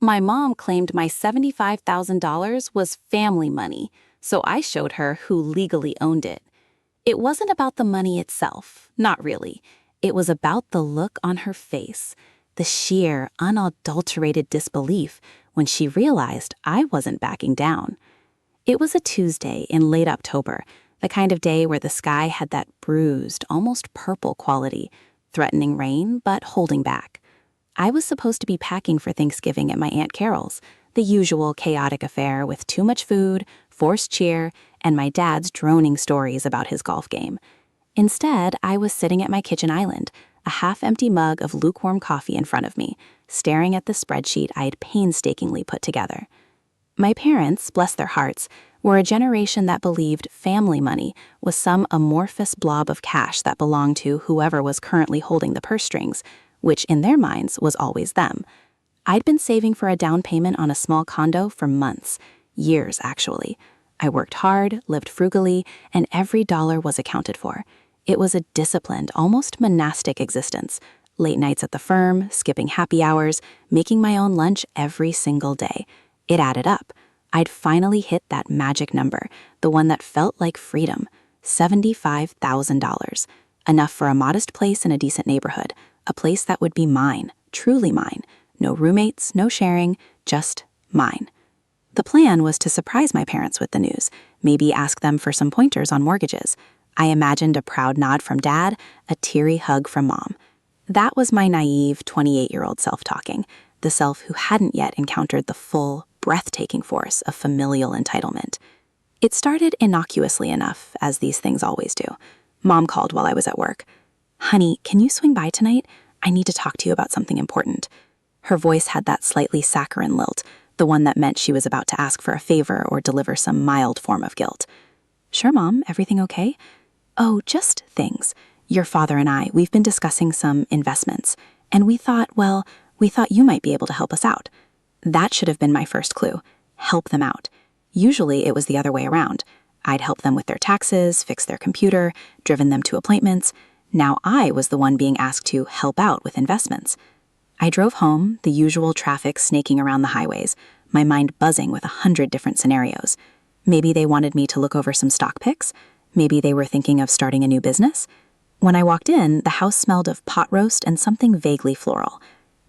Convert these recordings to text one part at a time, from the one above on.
My mom claimed my $75,000 was family money, so I showed her who legally owned it. It wasn't about the money itself, not really. It was about the look on her face, the sheer, unadulterated disbelief when she realized I wasn't backing down. It was a Tuesday in late October, the kind of day where the sky had that bruised, almost purple quality, threatening rain but holding back. I was supposed to be packing for Thanksgiving at my Aunt Carol's, the usual chaotic affair with too much food, forced cheer, and my dad's droning stories about his golf game. Instead, I was sitting at my kitchen island, a half-empty mug of lukewarm coffee in front of me, staring at the spreadsheet I had painstakingly put together. My parents, bless their hearts, were a generation that believed family money was some amorphous blob of cash that belonged to whoever was currently holding the purse strings, which in their minds was always them. I'd been saving for a down payment on a small condo for months, years actually. I worked hard, lived frugally, and every dollar was accounted for. It was a disciplined, almost monastic existence. Late nights at the firm, skipping happy hours, making my own lunch every single day. It added up. I'd finally hit that magic number, the one that felt like freedom, $75,000. Enough for a modest place in a decent neighborhood, a place that would be mine, truly mine. No roommates, no sharing, just mine. The plan was to surprise my parents with the news, maybe ask them for some pointers on mortgages. I imagined a proud nod from Dad, a teary hug from Mom. That was my naive 28-year-old self talking, the self who hadn't yet encountered the full, breathtaking force of familial entitlement. It started innocuously enough, as these things always do. Mom called while I was at work. "Honey, can you swing by tonight? I need to talk to you about something important." Her voice had that slightly saccharine lilt, the one that meant she was about to ask for a favor or deliver some mild form of guilt. "Sure, Mom, everything okay?" "Oh, just things. Your father and I, we've been discussing some investments, and we thought you might be able to help us out." That should have been my first clue. Help them out. Usually it was the other way around. I'd help them with their taxes, fix their computer, driven them to appointments. Now I was the one being asked to help out with investments. I drove home, the usual traffic snaking around the highways, my mind buzzing with 100 different scenarios. Maybe they wanted me to look over some stock picks. Maybe they were thinking of starting a new business. When I walked in, the house smelled of pot roast and something vaguely floral.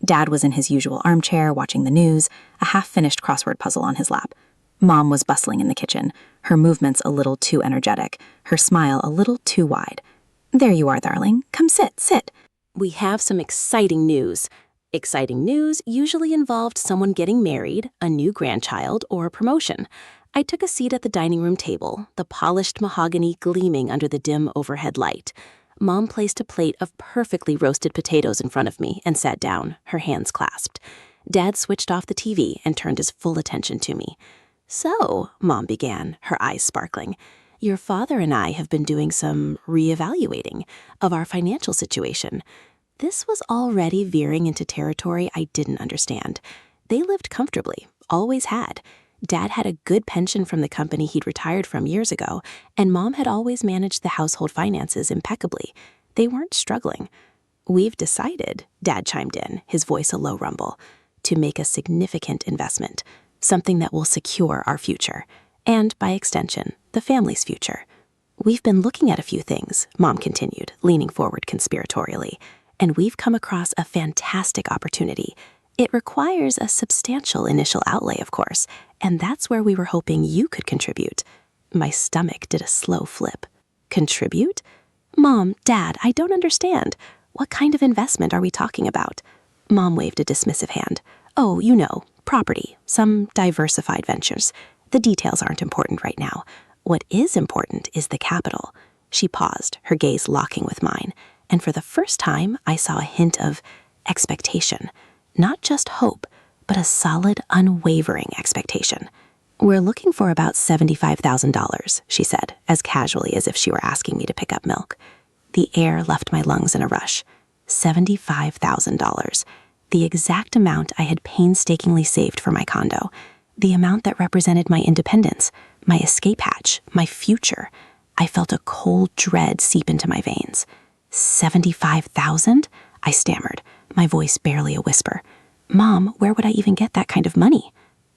Dad was in his usual armchair watching the news, a half-finished crossword puzzle on his lap. Mom was bustling in the kitchen, her movements a little too energetic, her smile a little too wide. "There you are, darling. Come sit. We have some exciting news." Exciting news usually involved someone getting married, a new grandchild, or a promotion. I took a seat at the dining room table, the polished mahogany gleaming under the dim overhead light. Mom placed a plate of perfectly roasted potatoes in front of me and sat down, her hands clasped. Dad switched off the TV and turned his full attention to me. "So," Mom began, her eyes sparkling, "your father and I have been doing some reevaluating of our financial situation." This was already veering into territory I didn't understand. They lived comfortably, always had. Dad had a good pension from the company he'd retired from years ago, and Mom had always managed the household finances impeccably. They weren't struggling. "We've decided," Dad chimed in, his voice a low rumble, "to make a significant investment, something that will secure our future, and, by extension, the family's future. We've been looking at a few things," Mom continued, leaning forward conspiratorially, "and we've come across a fantastic opportunity. It requires a substantial initial outlay, of course, and that's where we were hoping you could contribute." My stomach did a slow flip. "Contribute? Mom, Dad, I don't understand. What kind of investment are we talking about?" Mom waved a dismissive hand. "Oh, you know, property, some diversified ventures. The details aren't important right now. What is important is the capital." She paused, her gaze locking with mine, and for the first time I saw a hint of expectation. Not just hope, but a solid, unwavering expectation. "We're looking for about $75,000, she said, as casually as if she were asking me to pick up milk. The air left my lungs in a rush. $75,000. The exact amount I had painstakingly saved for my condo. The amount that represented my independence, my escape hatch, my future. I felt a cold dread seep into my veins. 75,000? I stammered, my voice barely a whisper. Mom, where would I even get that kind of money?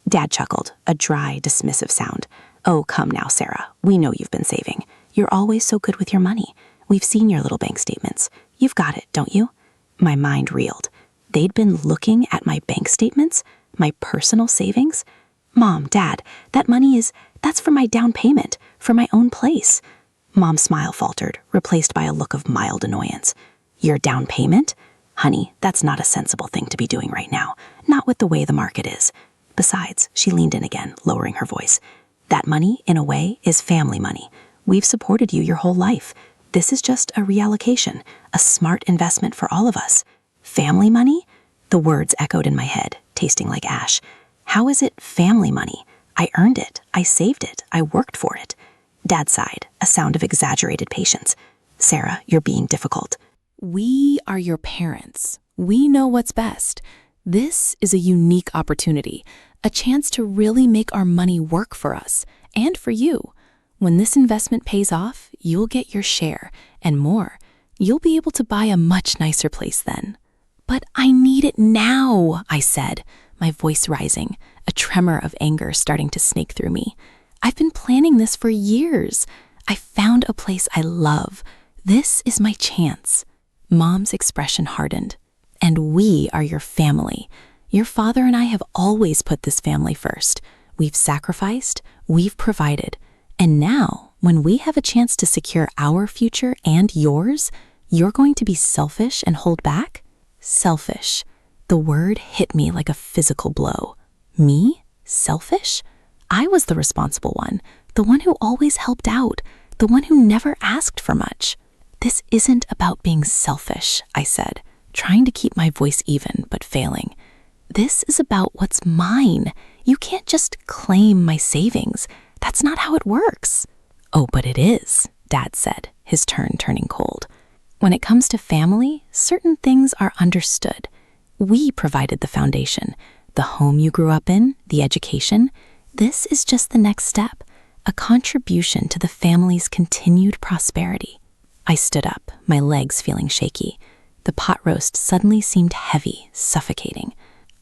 Dad chuckled, a dry, dismissive sound. Oh, come now, Sarah. We know you've been saving. You're always so good with your money. We've seen your little bank statements. You've got it, don't you? My mind reeled. They'd been looking at my bank statements? My personal savings? Mom, Dad, that money that's for my down payment, for my own place. Mom's smile faltered, replaced by a look of mild annoyance. Your down payment? Honey, that's not a sensible thing to be doing right now, not with the way the market is. Besides, she leaned in again, lowering her voice. That money, in a way, is family money. We've supported you your whole life. This is just a reallocation, a smart investment for all of us. Family money? The words echoed in my head, tasting like ash. How is it family money? I earned it. I saved it. I worked for it. Dad sighed, a sound of exaggerated patience. Sarah, you're being difficult. We are your parents. We know what's best. This is a unique opportunity, a chance to really make our money work for us and for you. When this investment pays off, you'll get your share and more. You'll be able to buy a much nicer place then. But I need it now, I said, my voice rising, a tremor of anger starting to snake through me. I've been planning this for years. I found a place I love. This is my chance. Mom's expression hardened. And we are your family. Your father and I have always put this family first. We've sacrificed, we've provided. And now, when we have a chance to secure our future and yours, you're going to be selfish and hold back? Selfish. The word hit me like a physical blow. Me? Selfish? I was the responsible one, the one who always helped out, the one who never asked for much. This isn't about being selfish, I said, trying to keep my voice even, but failing. This is about what's mine. You can't just claim my savings. That's not how it works. Oh, but it is, Dad said, his tone turning cold. When it comes to family, certain things are understood. We provided the foundation, the home you grew up in, the education. This is just the next step, a contribution to the family's continued prosperity. I stood up, my legs feeling shaky. The pot roast suddenly seemed heavy, suffocating.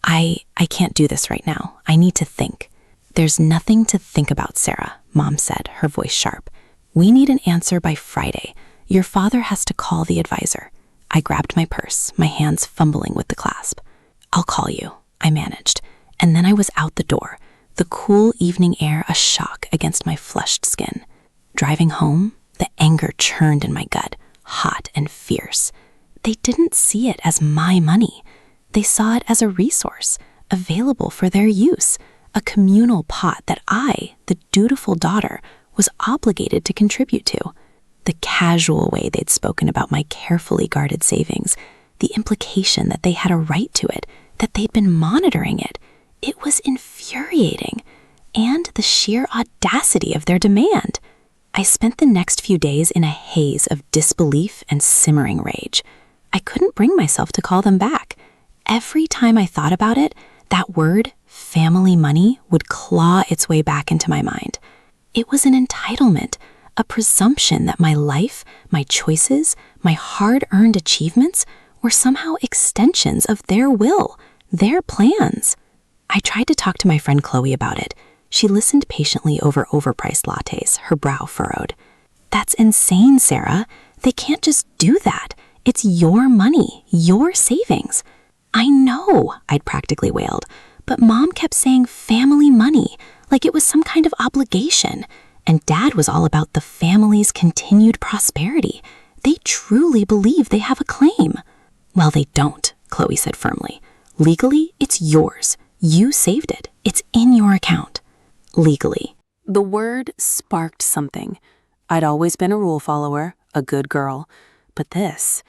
I can't do this right now. I need to think. There's nothing to think about, Sarah, Mom said, her voice sharp. We need an answer by Friday. Your father has to call the advisor. I grabbed my purse, my hands fumbling with the clasp. I'll call you, I managed. And then I was out the door, the cool evening air a shock against my flushed skin. Driving home, the anger churned in my gut, hot and fierce. They didn't see it as my money. They saw it as a resource, available for their use, a communal pot that I, the dutiful daughter, was obligated to contribute to. The casual way they'd spoken about my carefully guarded savings, the implication that they had a right to it, that they'd been monitoring it, it was infuriating. And the sheer audacity of their demand. I spent the next few days in a haze of disbelief and simmering rage. I couldn't bring myself to call them back. Every time I thought about it, that word, family money, would claw its way back into my mind. It was an entitlement, a presumption that my life, my choices, my hard-earned achievements were somehow extensions of their will, their plans. I tried to talk to my friend Chloe about it. She listened patiently over overpriced lattes, her brow furrowed. That's insane, Sarah. They can't just do that. It's your money, your savings. I know, I'd practically wailed, but Mom kept saying family money, like it was some kind of obligation. And Dad was all about the family's continued prosperity. They truly believe they have a claim. Well, they don't, Chloe said firmly. Legally, it's yours. You saved it. It's in your account. Legally. The word sparked something. I'd always been a rule follower, a good girl. But this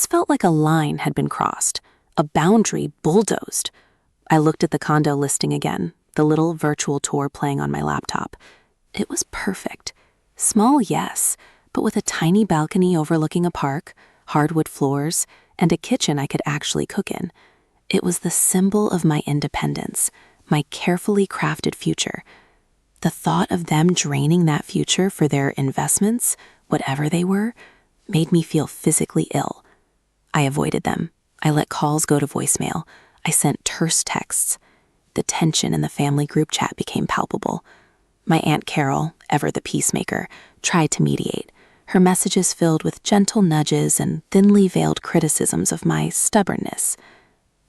felt like a line had been crossed, a boundary bulldozed. I looked at the condo listing again, the little virtual tour playing on my laptop. It was perfect. Small, yes, but with a tiny balcony overlooking a park, hardwood floors, and a kitchen I could actually cook in. It was the symbol of my independence, my carefully crafted future. The thought of them draining that future for their investments, whatever they were, made me feel physically ill. I avoided them. I let calls go to voicemail. I sent terse texts. The tension in the family group chat became palpable. My Aunt Carol, ever the peacemaker, tried to mediate, her messages filled with gentle nudges and thinly veiled criticisms of my stubbornness.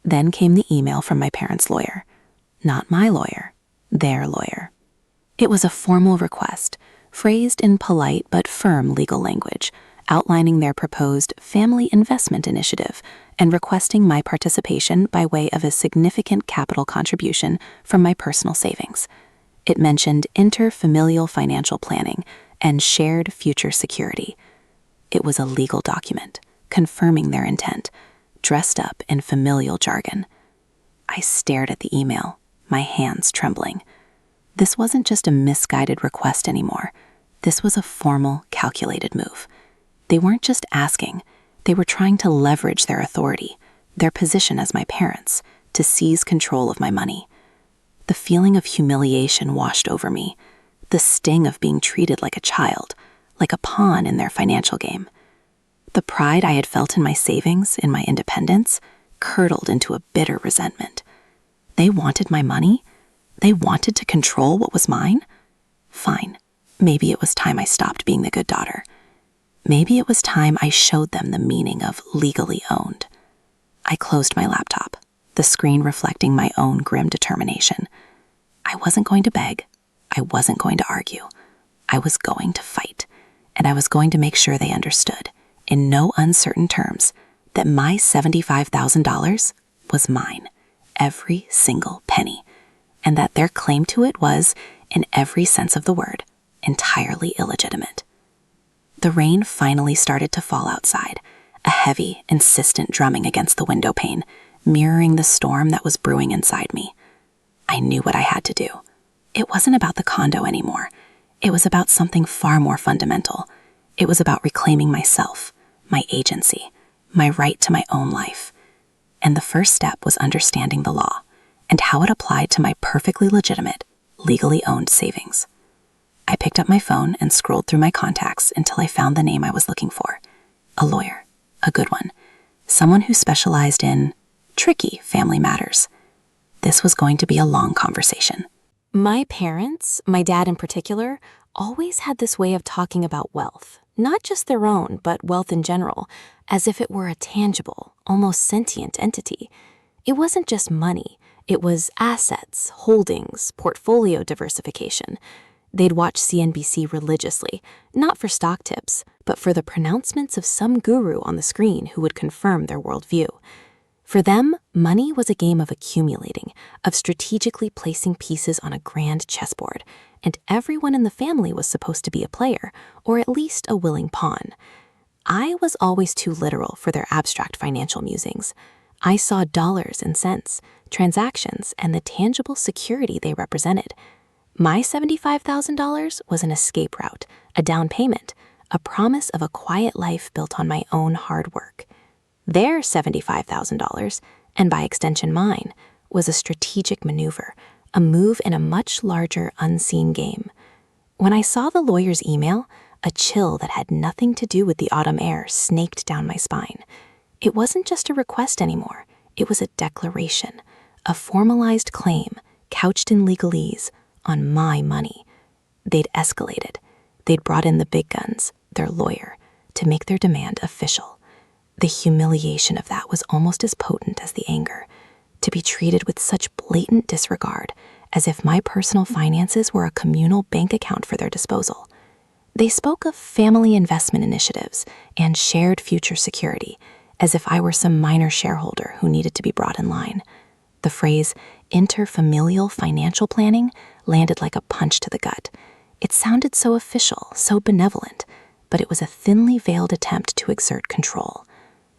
Then came the email from my parents' lawyer. Not my lawyer, their lawyer. It was a formal request, phrased in polite but firm legal language, outlining their proposed family investment initiative and requesting my participation by way of a significant capital contribution from my personal savings. It mentioned interfamilial financial planning and shared future security. It was a legal document, confirming their intent, dressed up in familial jargon. I stared at the email, my hands trembling. This wasn't just a misguided request anymore. This was a formal, calculated move. They weren't just asking, they were trying to leverage their authority, their position as my parents, to seize control of my money. The feeling of humiliation washed over me, the sting of being treated like a child, like a pawn in their financial game. The pride I had felt in my savings, in my independence, curdled into a bitter resentment. They wanted my money? They wanted to control what was mine? Fine, maybe it was time I stopped being the good daughter. Maybe it was time I showed them the meaning of legally owned. I closed my laptop, the screen reflecting my own grim determination. I wasn't going to beg. I wasn't going to argue. I was going to fight, and I was going to make sure they understood, in no uncertain terms, that my $75,000 was mine, every single penny, and that their claim to it was, in every sense of the word, entirely illegitimate. The rain finally started to fall outside, a heavy, insistent drumming against the window pane, mirroring the storm that was brewing inside me. I knew what I had to do. It wasn't about the condo anymore. It was about something far more fundamental. It was about reclaiming myself, my agency, my right to my own life. And the first step was understanding the law and how it applied to my perfectly legitimate, legally owned savings. I picked up my phone and scrolled through my contacts until I found the name I was looking for. A lawyer, a good one, someone who specialized in tricky family matters. This was going to be a long conversation. My parents, my dad in particular, always had this way of talking about wealth, not just their own, but wealth in general, as if it were a tangible, almost sentient entity. It wasn't just money. It was assets, holdings, portfolio diversification. They'd watch CNBC religiously, not for stock tips, but for the pronouncements of some guru on the screen who would confirm their worldview. For them, money was a game of accumulating, of strategically placing pieces on a grand chessboard, and everyone in the family was supposed to be a player, or at least a willing pawn. I was always too literal for their abstract financial musings. I saw dollars and cents, transactions, and the tangible security they represented. My $75,000 was an escape route, a down payment, a promise of a quiet life built on my own hard work. Their $75,000, and by extension mine, was a strategic maneuver, a move in a much larger unseen game. When I saw the lawyer's email, a chill that had nothing to do with the autumn air snaked down my spine. It wasn't just a request anymore. It was a declaration, a formalized claim, couched in legalese, on my money. They'd escalated. They'd brought in the big guns, their lawyer, to make their demand official. The humiliation of that was almost as potent as the anger, to be treated with such blatant disregard, as if my personal finances were a communal bank account for their disposal. They spoke of family investment initiatives and shared future security, as if I were some minor shareholder who needed to be brought in line. The phrase interfamilial financial planning landed like a punch to the gut. It sounded so official, so benevolent, but it was a thinly veiled attempt to exert control.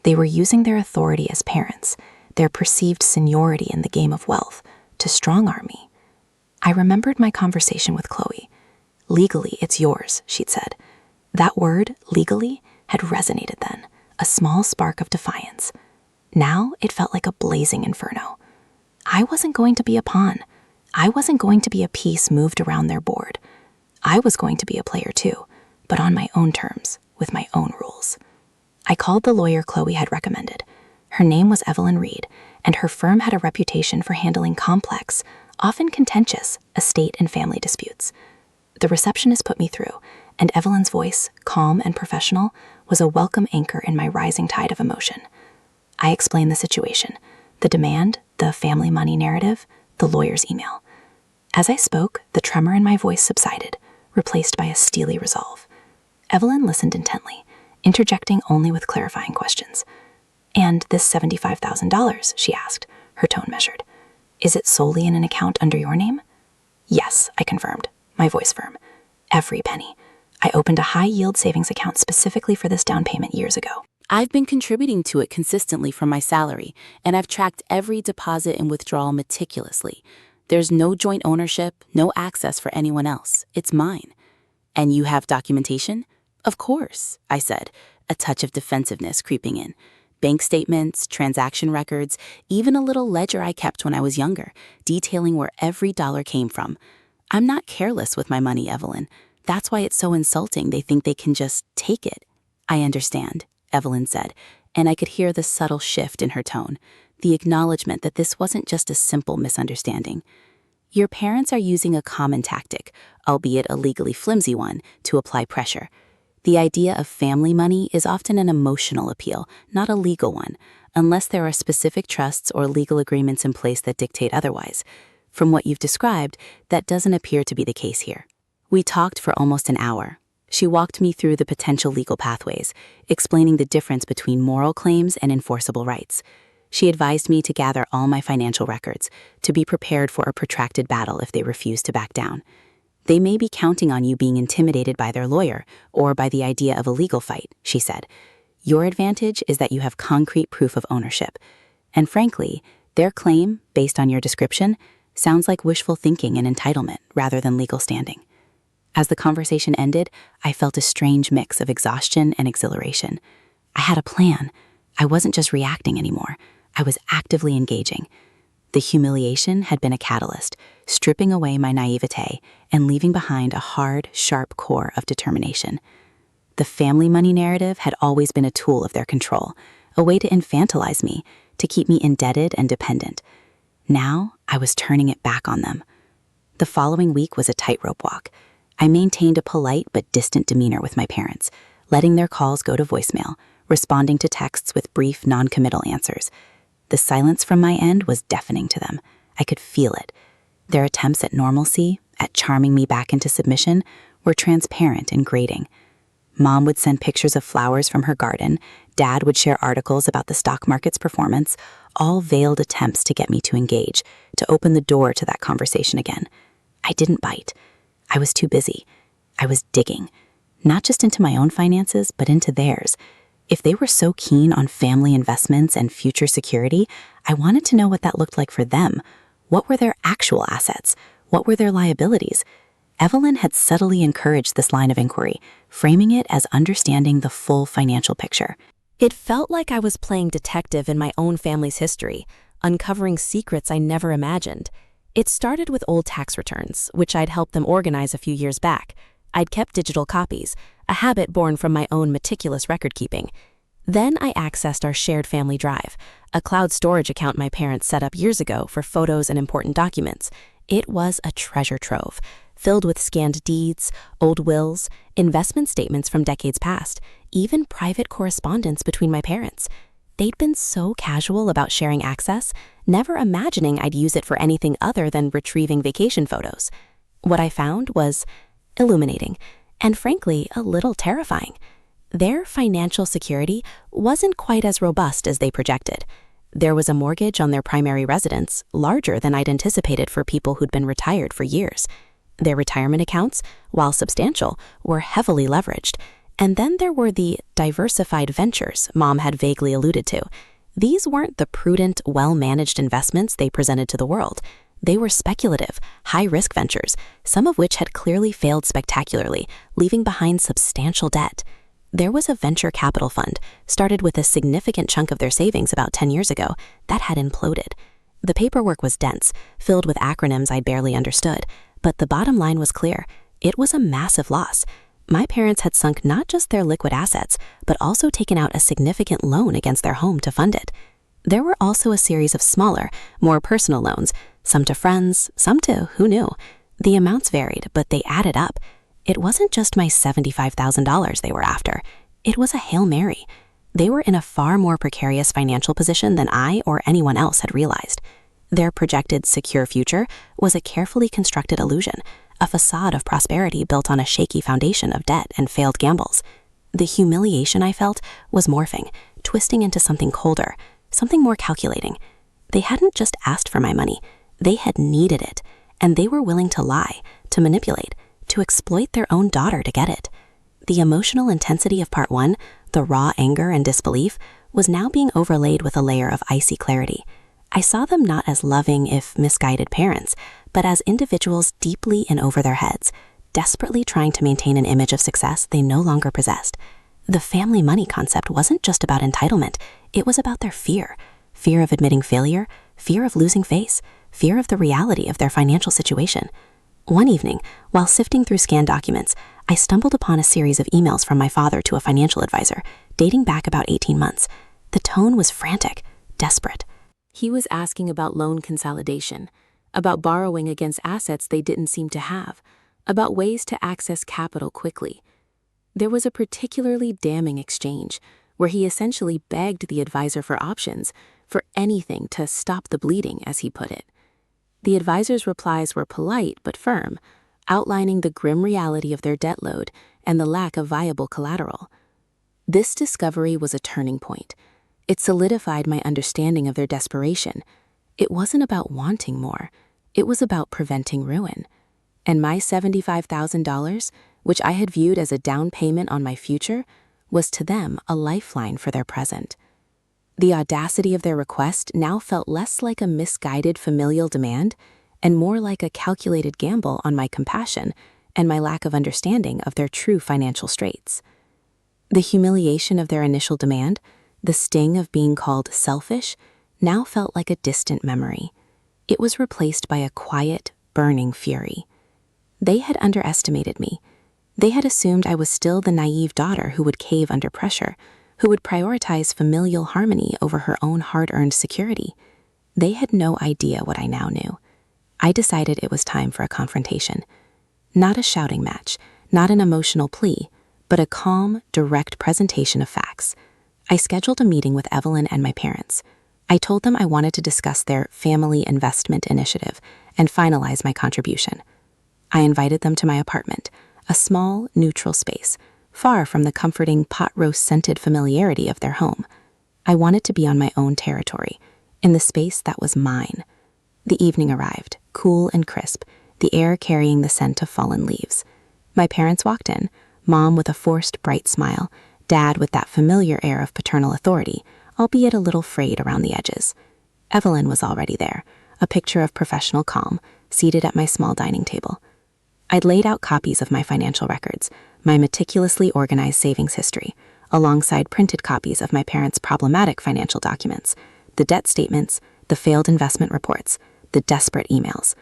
They were using their authority as parents, their perceived seniority in the game of wealth, to strong-arm me. I remembered my conversation with Chloe. Legally, it's yours, she'd said. That word, legally, had resonated then, a small spark of defiance. Now it felt like a blazing inferno. I wasn't going to be a pawn. I wasn't going to be a piece moved around their board. I was going to be a player too, but on my own terms, with my own rules. I called the lawyer Chloe had recommended. Her name was Evelyn Reed, and her firm had a reputation for handling complex, often contentious, estate and family disputes. The receptionist put me through, and Evelyn's voice, calm and professional, was a welcome anchor in my rising tide of emotion. I explained the situation, the demand, the family money narrative, the lawyer's email. As I spoke, the tremor in my voice subsided, replaced by a steely resolve. Evelyn listened intently, interjecting only with clarifying questions. "And this $75,000, she asked, her tone measured. "Is it solely in an account under your name?" "Yes," I confirmed, my voice firm. "Every penny. I opened a high-yield savings account specifically for this down payment years ago." I've been contributing to it consistently from my salary, and I've tracked every deposit and withdrawal meticulously. There's no joint ownership, no access for anyone else. It's mine. "And you have documentation?" "Of course," I said, a touch of defensiveness creeping in. Bank statements, transaction records, even a little ledger I kept when I was younger, detailing where every dollar came from. I'm not careless with my money, Evelyn. That's why it's so insulting they think they can just take it. "I understand," Evelyn said, and I could hear the subtle shift in her tone, the acknowledgement that this wasn't just a simple misunderstanding. "Your parents are using a common tactic, albeit a legally flimsy one, to apply pressure. The idea of family money is often an emotional appeal, not a legal one, unless there are specific trusts or legal agreements in place that dictate otherwise. From what you've described, that doesn't appear to be the case here." We talked for almost an hour. She walked me through the potential legal pathways, explaining the difference between moral claims and enforceable rights. She advised me to gather all my financial records, to be prepared for a protracted battle if they refuse to back down. "They may be counting on you being intimidated by their lawyer or by the idea of a legal fight," she said. "Your advantage is that you have concrete proof of ownership. And frankly, their claim, based on your description, sounds like wishful thinking and entitlement rather than legal standing." As the conversation ended, I felt a strange mix of exhaustion and exhilaration. I had a plan. I wasn't just reacting anymore. I was actively engaging. The humiliation had been a catalyst, stripping away my naivete and leaving behind a hard, sharp core of determination. The family money narrative had always been a tool of their control, a way to infantilize me, to keep me indebted and dependent. Now, I was turning it back on them. The following week was a tightrope walk. I maintained a polite but distant demeanor with my parents, letting their calls go to voicemail, responding to texts with brief, non-committal answers. The silence from my end was deafening to them. I could feel it. Their attempts at normalcy, at charming me back into submission, were transparent and grating. Mom would send pictures of flowers from her garden, Dad would share articles about the stock market's performance, all veiled attempts to get me to engage, to open the door to that conversation again. I didn't bite. I was too busy. I was digging, not just into my own finances, but into theirs. If they were so keen on family investments and future security, I wanted to know what that looked like for them. What were their actual assets? What were their liabilities? Evelyn had subtly encouraged this line of inquiry, framing it as understanding the full financial picture. It felt like I was playing detective in my own family's history, uncovering secrets I never imagined. It started with old tax returns, which I'd helped them organize a few years back. I'd kept digital copies, a habit born from my own meticulous record-keeping. Then I accessed our shared family drive, a cloud storage account my parents set up years ago for photos and important documents. It was a treasure trove, filled with scanned deeds, old wills, investment statements from decades past, even private correspondence between my parents. They'd been so casual about sharing access, never imagining I'd use it for anything other than retrieving vacation photos. What I found was illuminating, and frankly, a little terrifying. Their financial security wasn't quite as robust as they projected. There was a mortgage on their primary residence, larger than I'd anticipated for people who'd been retired for years. Their retirement accounts, while substantial, were heavily leveraged. And then there were the diversified ventures Mom had vaguely alluded to. These weren't the prudent, well-managed investments they presented to the world. They were speculative, high-risk ventures, some of which had clearly failed spectacularly, leaving behind substantial debt. There was a venture capital fund, started with a significant chunk of their savings about 10 years ago, that had imploded. The paperwork was dense, filled with acronyms I barely understood, but the bottom line was clear. It was a massive loss. My parents had sunk not just their liquid assets, but also taken out a significant loan against their home to fund it. There were also a series of smaller, more personal loans, some to friends, some to who knew. The amounts varied, but they added up. It wasn't just my $75,000 they were after. It was a Hail Mary. They were in a far more precarious financial position than I or anyone else had realized. Their projected secure future was a carefully constructed illusion, a facade of prosperity built on a shaky foundation of debt and failed gambles. The humiliation I felt was morphing, twisting into something colder, something more calculating. They hadn't just asked for my money, they had needed it, and they were willing to lie, to manipulate, to exploit their own daughter to get it. The emotional intensity of part one, the raw anger and disbelief, was now being overlaid with a layer of icy clarity. I saw them not as loving, if misguided parents, but as individuals deeply in over their heads, desperately trying to maintain an image of success they no longer possessed. The family money concept wasn't just about entitlement, it was about their fear. Fear of admitting failure, fear of losing face, fear of the reality of their financial situation. One evening, while sifting through scanned documents, I stumbled upon a series of emails from my father to a financial advisor, dating back about 18 months. The tone was frantic, desperate. He was asking about loan consolidation, about borrowing against assets they didn't seem to have, about ways to access capital quickly. There was a particularly damning exchange where he essentially begged the advisor for options, for anything to stop the bleeding, as he put it. The advisor's replies were polite but firm, outlining the grim reality of their debt load and the lack of viable collateral. This discovery was a turning point. It solidified my understanding of their desperation. It wasn't about wanting more. It was about preventing ruin. And my $75,000, which I had viewed as a down payment on my future, was to them a lifeline for their present. The audacity of their request now felt less like a misguided familial demand and more like a calculated gamble on my compassion and my lack of understanding of their true financial straits. The humiliation of their initial demand, the sting of being called selfish, now felt like a distant memory. It was replaced by a quiet, burning fury. They had underestimated me. They had assumed I was still the naive daughter who would cave under pressure, who would prioritize familial harmony over her own hard-earned security. They had no idea what I now knew. I decided it was time for a confrontation. Not a shouting match, not an emotional plea, but a calm, direct presentation of facts. I scheduled a meeting with Evelyn and my parents. I told them I wanted to discuss their family investment initiative and finalize my contribution. I invited them to my apartment, a small, neutral space, far from the comforting pot roast-scented familiarity of their home. I wanted to be on my own territory, in the space that was mine. The evening arrived, cool and crisp, the air carrying the scent of fallen leaves. My parents walked in, Mom with a forced, bright smile, Dad with that familiar air of paternal authority, albeit a little frayed around the edges. Evelyn was already there, a picture of professional calm, seated at my small dining table. I'd laid out copies of my financial records, my meticulously organized savings history, alongside printed copies of my parents' problematic financial documents, the debt statements, the failed investment reports, the desperate emails.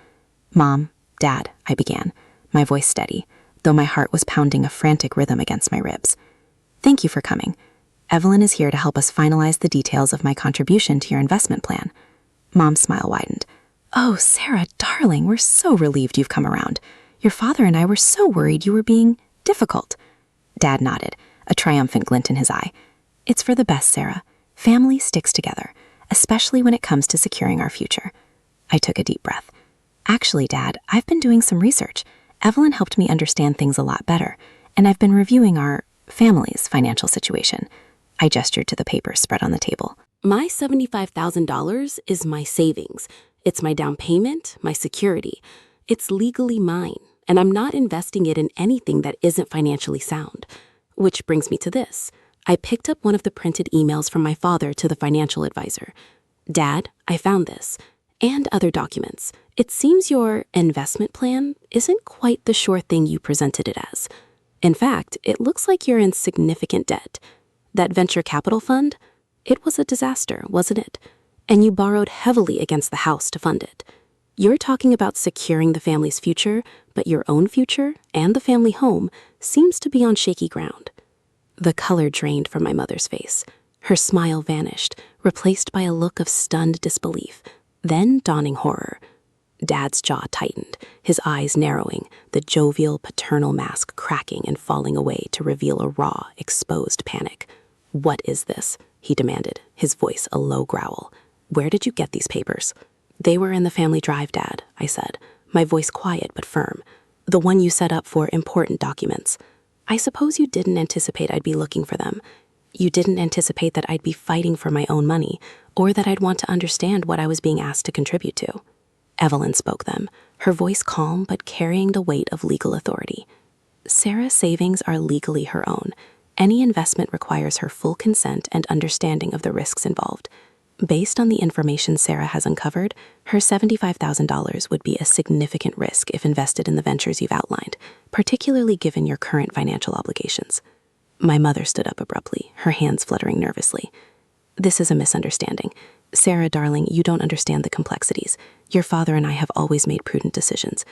Mom, Dad, I began, my voice steady, though my heart was pounding a frantic rhythm against my ribs. Thank you for coming. Evelyn is here to help us finalize the details of my contribution to your investment plan. Mom's smile widened. Oh, Sarah, darling, we're so relieved you've come around. Your father and I were so worried you were being difficult. Dad nodded, a triumphant glint in his eye. It's for the best, Sarah. Family sticks together, especially when it comes to securing our future. I took a deep breath. Actually, Dad, I've been doing some research. Evelyn helped me understand things a lot better, and I've been reviewing our family's financial situation. I gestured to the papers spread on the table. My $75,000 is my savings. It's my down payment, my security. It's legally mine, and I'm not investing it in anything that isn't financially sound. Which brings me to this. I picked up one of the printed emails from my father to the financial advisor. Dad, I found this, and other documents. It seems your investment plan isn't quite the sure thing you presented it as. In fact, it looks like you're in significant debt. That venture capital fund, it was a disaster, wasn't it? And you borrowed heavily against the house to fund it. You're talking about securing the family's future, but your own future and the family home seems to be on shaky ground. The color drained from my mother's face. Her smile vanished, replaced by a look of stunned disbelief, then dawning horror. Dad's jaw tightened, his eyes narrowing, the jovial paternal mask cracking and falling away to reveal a raw, exposed panic. "What is this?" he demanded, his voice a low growl. "Where did you get these papers?" "They were in the family drive, Dad," I said, my voice quiet but firm. "The one you set up for important documents. I suppose you didn't anticipate I'd be looking for them. You didn't anticipate that I'd be fighting for my own money, or that I'd want to understand what I was being asked to contribute to." Evelyn spoke them, her voice calm but carrying the weight of legal authority. "Sarah's savings are legally her own. Any investment requires her full consent and understanding of the risks involved. Based on the information Sarah has uncovered, her $75,000 would be a significant risk if invested in the ventures you've outlined, particularly given your current financial obligations." My mother stood up abruptly, her hands fluttering nervously. "This is a misunderstanding. Sarah, darling, you don't understand the complexities. Your father and I have always made prudent decisions."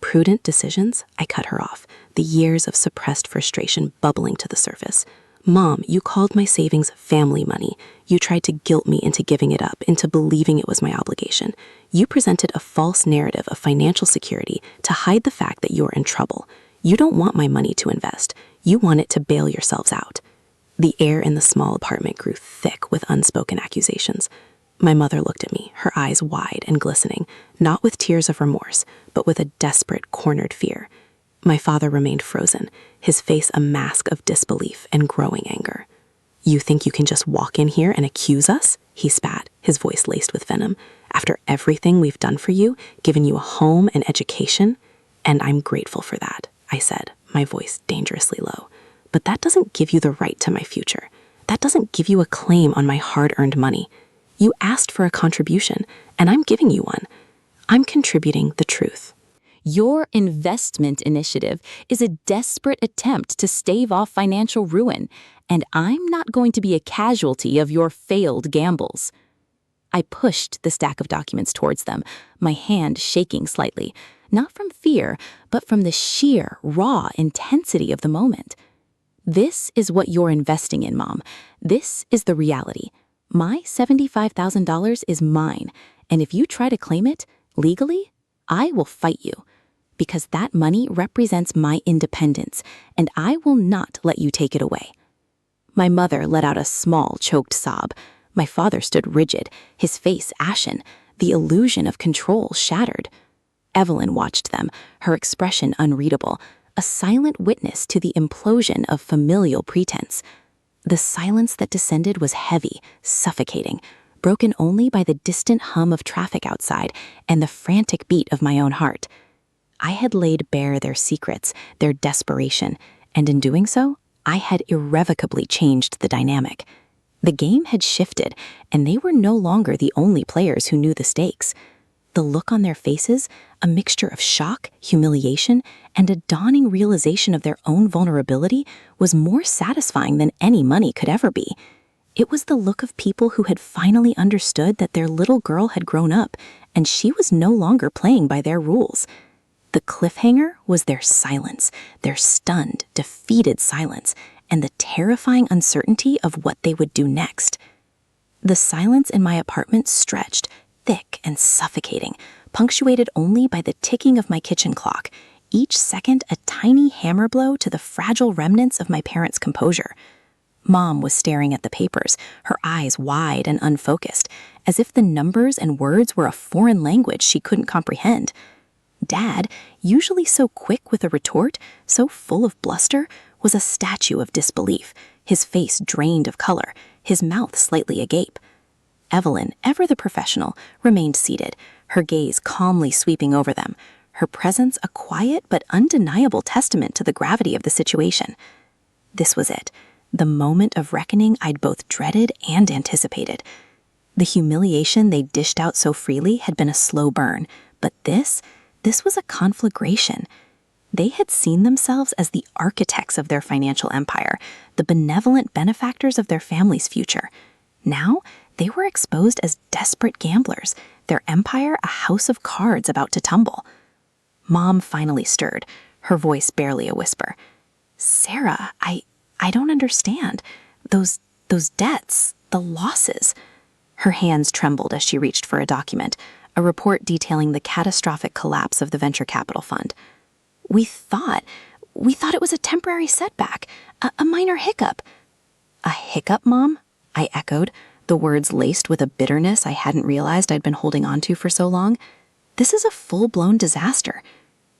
"Prudent decisions?" I cut her off, the years of suppressed frustration bubbling to the surface. "Mom, you called my savings family money. You tried to guilt me into giving it up, into believing it was my obligation. You presented a false narrative of financial security to hide the fact that you're in trouble. You don't want my money to invest. You want it to bail yourselves out." The air in the small apartment grew thick with unspoken accusations. My mother looked at me, her eyes wide and glistening, not with tears of remorse, but with a desperate, cornered fear. My father remained frozen, his face a mask of disbelief and growing anger. "You think you can just walk in here and accuse us?" he spat, his voice laced with venom. "After everything we've done for you, given you a home and education?" "And I'm grateful for that," I said, my voice dangerously low. "But that doesn't give you the right to my future. That doesn't give you a claim on my hard-earned money. You asked for a contribution, and I'm giving you one. I'm contributing the truth." Your investment initiative is a desperate attempt to stave off financial ruin, and I'm not going to be a casualty of your failed gambles. I pushed the stack of documents towards them, my hand shaking slightly, not from fear, but from the sheer, raw intensity of the moment. "This is what you're investing in, Mom. This is the reality. My $75,000 is mine, and if you try to claim it, legally, I will fight you. Because that money represents my independence, and I will not let you take it away." My mother let out a small, choked sob. My father stood rigid, his face ashen, the illusion of control shattered. Evelyn watched them, her expression unreadable, a silent witness to the implosion of familial pretense. The silence that descended was heavy, suffocating, broken only by the distant hum of traffic outside and the frantic beat of my own heart. I had laid bare their secrets, their desperation, and in doing so, I had irrevocably changed the dynamic. The game had shifted, and they were no longer the only players who knew the stakes. The look on their faces, a mixture of shock, humiliation, and a dawning realization of their own vulnerability, was more satisfying than any money could ever be. It was the look of people who had finally understood that their little girl had grown up, and she was no longer playing by their rules. The cliffhanger was their silence, their stunned, defeated silence, and the terrifying uncertainty of what they would do next. The silence in my apartment stretched, thick and suffocating, punctuated only by the ticking of my kitchen clock, each second a tiny hammer blow to the fragile remnants of my parents' composure. Mom was staring at the papers, her eyes wide and unfocused, as if the numbers and words were a foreign language she couldn't comprehend. Dad, usually so quick with a retort, so full of bluster, was a statue of disbelief, his face drained of color, his mouth slightly agape. Evelyn, ever the professional, remained seated, her gaze calmly sweeping over them, her presence a quiet but undeniable testament to the gravity of the situation. This was it, the moment of reckoning I'd both dreaded and anticipated. The humiliation they dished out so freely had been a slow burn, but this was a conflagration. They had seen themselves as the architects of their financial empire, the benevolent benefactors of their family's future. Now, they were exposed as desperate gamblers, their empire a house of cards about to tumble. Mom finally stirred, her voice barely a whisper. "Sarah, I don't understand. Those debts, the losses. Her hands trembled as she reached for a document, a report detailing the catastrophic collapse of the venture capital fund. We thought it was a temporary setback, a minor hiccup. A hiccup, Mom? I echoed, the words laced with a bitterness I hadn't realized I'd been holding on to for so long. This is a full-blown disaster.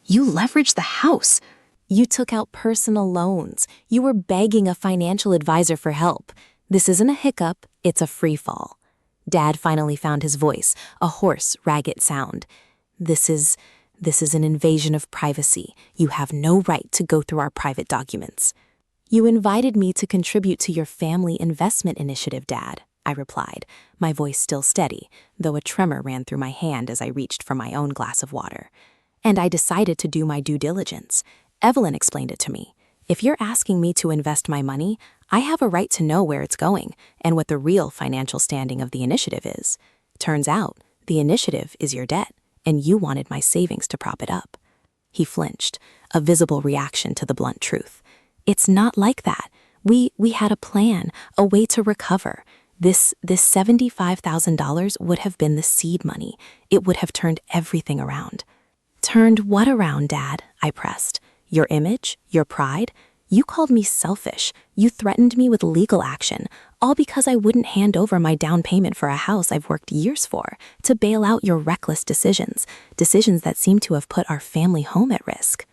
You leveraged the house. You took out personal loans. You were begging a financial advisor for help. This isn't a hiccup, it's a free fall. Dad finally found his voice, a hoarse, ragged sound. This is an invasion of privacy. You have no right to go through our private documents. You invited me to contribute to your family investment initiative, Dad, I replied, my voice still steady, though a tremor ran through my hand as I reached for my own glass of water. And I decided to do my due diligence. Evelyn explained it to me. If you're asking me to invest my money, I have a right to know where it's going and what the real financial standing of the initiative is. Turns out, the initiative is your debt, and you wanted my savings to prop it up. He flinched, a visible reaction to the blunt truth. It's not like that. We had a plan, a way to recover. This $75,000 would have been the seed money. It would have turned everything around. Turned what around, Dad? I pressed. Your image? Your pride? You called me selfish. You threatened me with legal action, all because I wouldn't hand over my down payment for a house I've worked years for, to bail out your reckless decisions that seem to have put our family home at risk.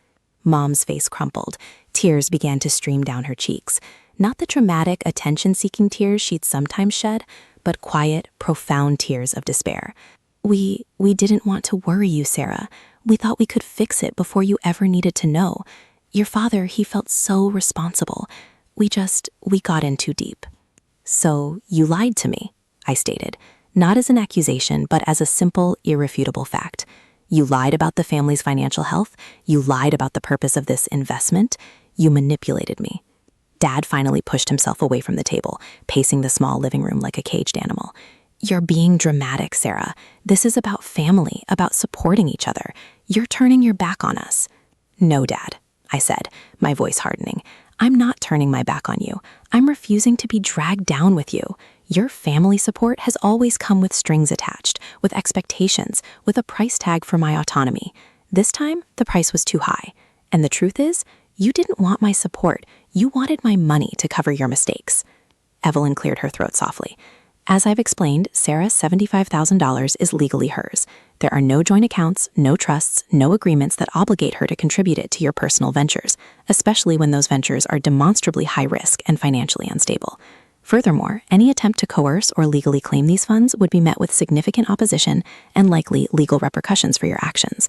Mom's face crumpled. Tears began to stream down her cheeks. Not the dramatic, attention-seeking tears she'd sometimes shed, but quiet, profound tears of despair. We didn't want to worry you, Sarah. We thought we could fix it before you ever needed to know. Your father, he felt so responsible. We got in too deep. So you lied to me, I stated, not as an accusation, but as a simple, irrefutable fact. You lied about the family's financial health. You lied about the purpose of this investment. You manipulated me. Dad finally pushed himself away from the table, pacing the small living room like a caged animal. You're being dramatic, Sarah. This is about family, about supporting each other. You're turning your back on us. No, Dad, I said, my voice hardening. I'm not turning my back on you. I'm refusing to be dragged down with you. Your family support has always come with strings attached, with expectations, with a price tag for my autonomy. This time, the price was too high. And the truth is, you didn't want my support. You wanted my money to cover your mistakes. Evelyn cleared her throat softly. As I've explained, Sarah's $75,000 is legally hers. There are no joint accounts, no trusts, no agreements that obligate her to contribute it to your personal ventures, especially when those ventures are demonstrably high risk and financially unstable. Furthermore, any attempt to coerce or legally claim these funds would be met with significant opposition and likely legal repercussions for your actions.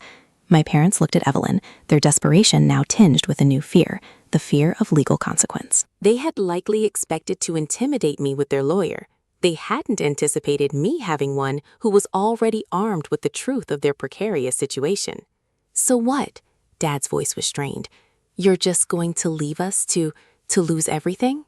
My parents looked at Evelyn, their desperation now tinged with a new fear, the fear of legal consequence. They had likely expected to intimidate me with their lawyer. They hadn't anticipated me having one who was already armed with the truth of their precarious situation. So what? Dad's voice was strained. You're just going to leave us to lose everything?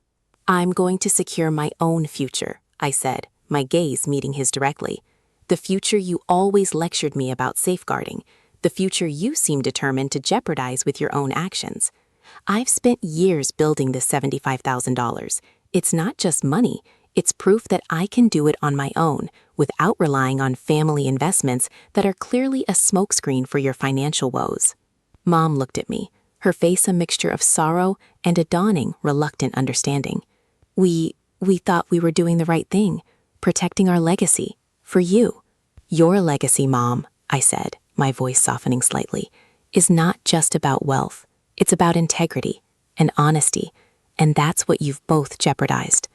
I'm going to secure my own future, I said, my gaze meeting his directly. The future you always lectured me about safeguarding. The future you seem determined to jeopardize with your own actions. I've spent years building this $75,000. It's not just money. It's proof that I can do it on my own, without relying on family investments that are clearly a smokescreen for your financial woes. Mom looked at me, her face a mixture of sorrow and a dawning, reluctant understanding. We thought we were doing the right thing, protecting our legacy, for you. Your legacy, Mom, I said, my voice softening slightly, is not just about wealth. It's about integrity and honesty, and that's what you've both jeopardized.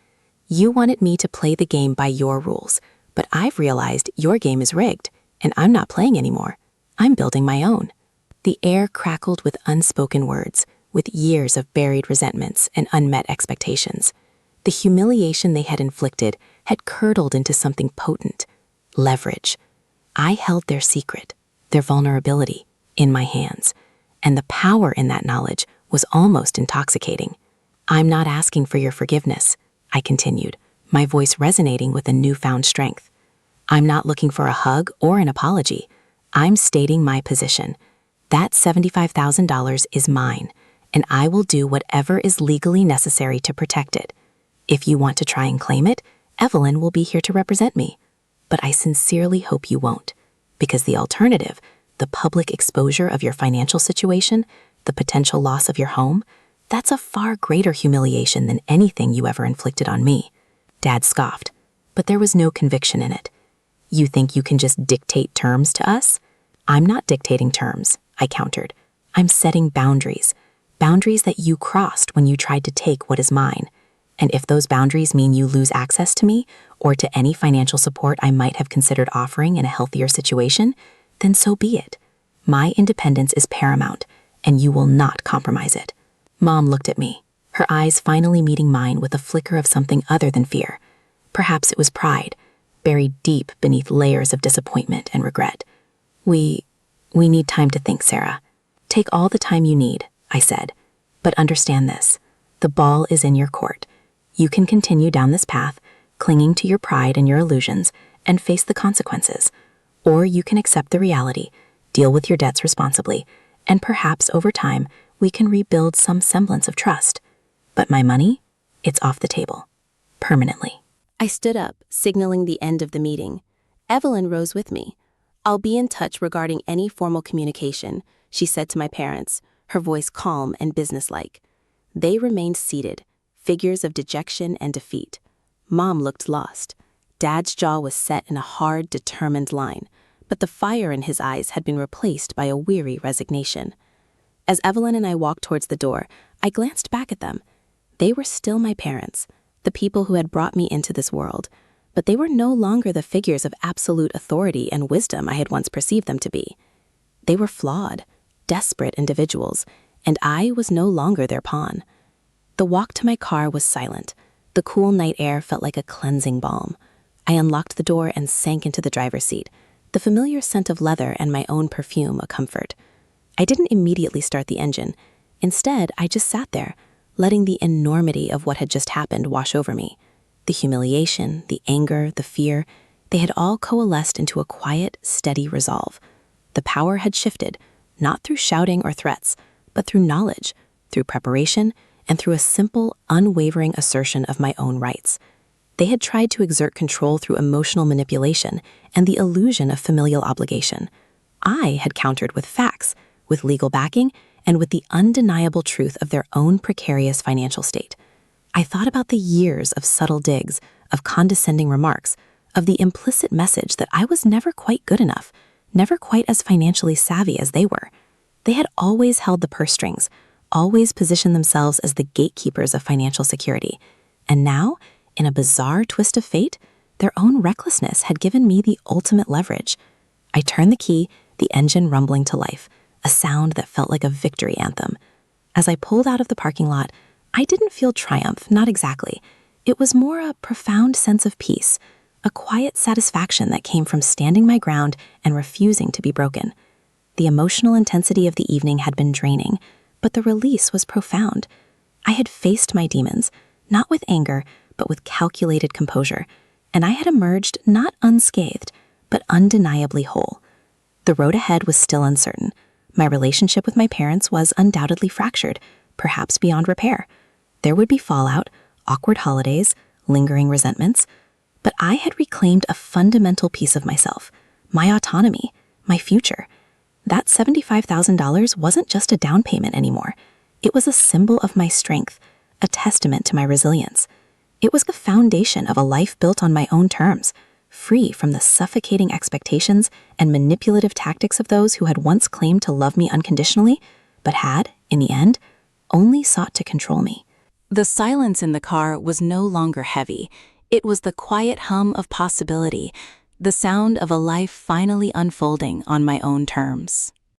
You wanted me to play the game by your rules, but I've realized your game is rigged, and I'm not playing anymore. I'm building my own. The air crackled with unspoken words, with years of buried resentments and unmet expectations. The humiliation they had inflicted had curdled into something potent, leverage. I held their secret, their vulnerability, in my hands, and the power in that knowledge was almost intoxicating. I'm not asking for your forgiveness, I continued, my voice resonating with a newfound strength. I'm not looking for a hug or an apology. I'm stating my position. That $75,000 is mine, and I will do whatever is legally necessary to protect it. If you want to try and claim it, Evelyn will be here to represent me. But I sincerely hope you won't, because the alternative, the public exposure of your financial situation, the potential loss of your home, that's a far greater humiliation than anything you ever inflicted on me." Dad scoffed, but there was no conviction in it. "You think you can just dictate terms to us?" "I'm not dictating terms," I countered. "I'm setting boundaries. Boundaries that you crossed when you tried to take what is mine. And if those boundaries mean you lose access to me or to any financial support I might have considered offering in a healthier situation, then so be it. My independence is paramount, and you will not compromise it." Mom looked at me, her eyes finally meeting mine with a flicker of something other than fear. Perhaps it was pride, buried deep beneath layers of disappointment and regret. We need time to think, Sarah. Take all the time you need," I said. "But understand this. The ball is in your court. You can continue down this path, clinging to your pride and your illusions, and face the consequences. Or you can accept the reality, deal with your debts responsibly, and perhaps over time, we can rebuild some semblance of trust. But my money? It's off the table. Permanently." I stood up, signaling the end of the meeting. Evelyn rose with me. "I'll be in touch regarding any formal communication," she said to my parents, her voice calm and businesslike. They remained seated, figures of dejection and defeat. Mom looked lost. Dad's jaw was set in a hard, determined line, but the fire in his eyes had been replaced by a weary resignation. As Evelyn and I walked towards the door, I glanced back at them. They were still my parents, the people who had brought me into this world, but they were no longer the figures of absolute authority and wisdom I had once perceived them to be. They were flawed, desperate individuals, and I was no longer their pawn. The walk to my car was silent. The cool night air felt like a cleansing balm. I unlocked the door and sank into the driver's seat, the familiar scent of leather and my own perfume a comfort. I didn't immediately start the engine. Instead, I just sat there, letting the enormity of what had just happened wash over me. The humiliation, the anger, the fear, they had all coalesced into a quiet, steady resolve. The power had shifted, not through shouting or threats, but through knowledge, through preparation, and through a simple, unwavering assertion of my own rights. They had tried to exert control through emotional manipulation and the illusion of familial obligation. I had countered with facts, with legal backing, and with the undeniable truth of their own precarious financial state. I thought about the years of subtle digs, of condescending remarks, of the implicit message that I was never quite good enough, never quite as financially savvy as they were. They had always held the purse strings, always positioned themselves as the gatekeepers of financial security. And now, in a bizarre twist of fate, their own recklessness had given me the ultimate leverage. I turned the key, the engine rumbling to life, a sound that felt like a victory anthem. As I pulled out of the parking lot, I didn't feel triumph, not exactly. It was more a profound sense of peace, a quiet satisfaction that came from standing my ground and refusing to be broken. The emotional intensity of the evening had been draining, but the release was profound. I had faced my demons, not with anger, but with calculated composure, and I had emerged not unscathed, but undeniably whole. The road ahead was still uncertain. My relationship with my parents was undoubtedly fractured, perhaps beyond repair. There would be fallout, awkward holidays, lingering resentments, but I had reclaimed a fundamental piece of myself, my autonomy, my future. That $75,000 wasn't just a down payment anymore. It was a symbol of my strength, a testament to my resilience. It was the foundation of a life built on my own terms, free from the suffocating expectations and manipulative tactics of those who had once claimed to love me unconditionally, but had, in the end, only sought to control me. The silence in the car was no longer heavy. It was the quiet hum of possibility, the sound of a life finally unfolding on my own terms.